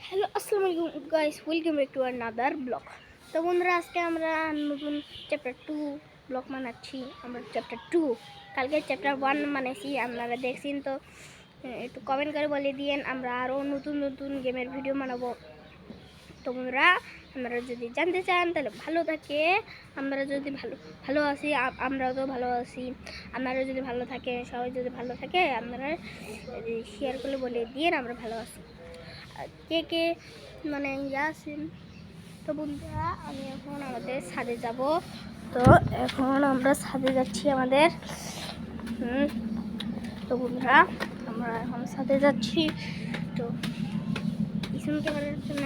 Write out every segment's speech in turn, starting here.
Hello আসসালামু আলাইকুম guys, welcome back to another blog. তো বন্ধুরা, আজকে আমরা নতুন চ্যাপ্টার 2 ব্লগ বানাচ্ছি। আমরা চ্যাপ্টার 2, কালকে চ্যাপ্টার 1 বানাইছি, আপনারা দেখছেন। তো একটু কমেন্ট করে বলে দিয়েন, আমরা আরও নতুন নতুন গেমের ভিডিও বানাবো। তো বন্ধুরা, আপনারা যদি জানতে চান তাহলে ভালো থাকে। আমরা যদি ভালো আছি, আমরাও তো ভালো আছি। আপনারা যদি ভালো থাকে, সবাই যদি ভালো থাকে, আপনারা শেয়ার করে বলে দিয়েন আমরা ভালো আছি। কে কে মানে আছেন। তো বন্ধুরা, আমি এখন আমাদের ছাদে যাব। তো এখন আমরা ছাদে যাচ্ছি আমাদের। তো বন্ধুরা, আমরা এখন ছাদে যাচ্ছি। তো পিছন ক্যামেরার জন্য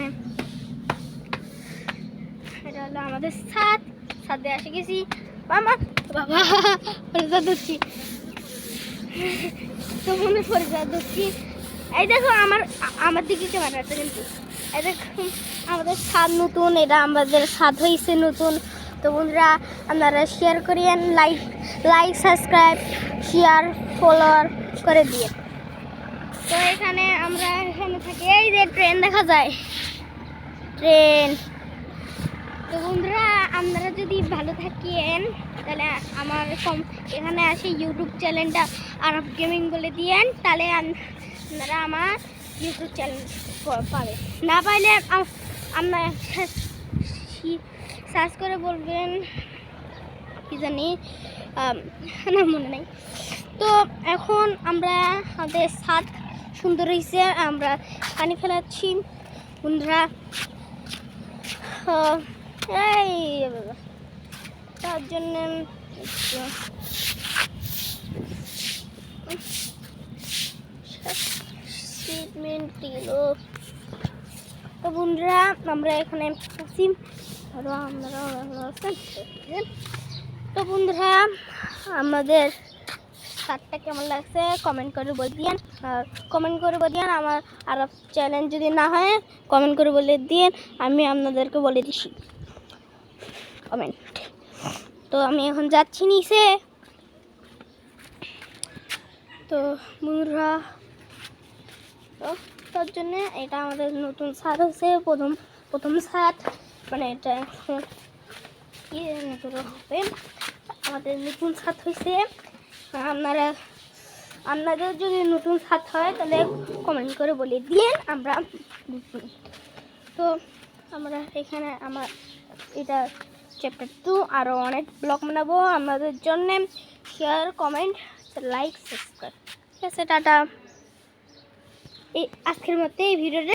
এটা হলো আমাদের ছাদে এসে গেছি। বাবা পরিচয় দিচ্ছি। তো মনে পরিচয় দিচ্ছি। এই দেখো আমার দিকে ক্যামেরা আছে, কিন্তু এই দেখো আমাদের ছাদ নতুন, এটা আমাদের ছাদ হয়েছে নতুন। তো বন্ধুরা, আপনারা শেয়ার করিয়েন, লাইক সাবস্ক্রাইব শেয়ার ফলোয়ার করে দিয়ে। তো এখানে থাকি। এই যে ট্রেন দেখা যায়, ট্রেন। তো বন্ধুরা, আপনারা যদি ভালো থাকেন তাহলে আমার এখানে আসে ইউটিউব চ্যানেলটা আরব গেমিং বলে দিয়েন, তাহলে আপনারা আমার ইউটিউব চ্যানেল পাবে। না পাইলে আপনারা সার্চ করে বলবেন কি জানি, না মনে নেই। তো এখন আমরা আমাদের ছাদ সুন্দর হয়েছে, আমরা পানি ফেলাচ্ছি বন্ধুরা। এই তার জন্য তো বন্ধুরা, আমরা এখানে আছি। তো বন্ধুরা, আমাদের ছাদটা কেমন লাগছে কমেন্ট করে বলে দিন। আর কমেন্ট করে বলে দিন, আমার আরব চ্যানেল যদি না হয় কমেন্ট করে বলে দিন, আমি আপনাদেরকে বলে দিচ্ছি কমেন্ট। তো আমি এখন যাচ্ছি নিচে। তো বন্ধুরা, তার জন্য এটা আমাদের নতুন ছাদ হচ্ছে, প্রথম ছাদ, মানে এটা হবে আমাদের নতুন ছাদ হয়েছে। আপনাদের যদি নতুন ছাদ হয় তাহলে কমেন্ট করে বলে দিন, আমরা। তো আমরা এখানে এটা চ্যাপ্টার 2 আরও অনেক ব্লগ বানাবো আপনাদের জন্য। Share comment like subscribe. ঠিক আছে, টাটা। এই আজকের মতো এই ভিডিওটা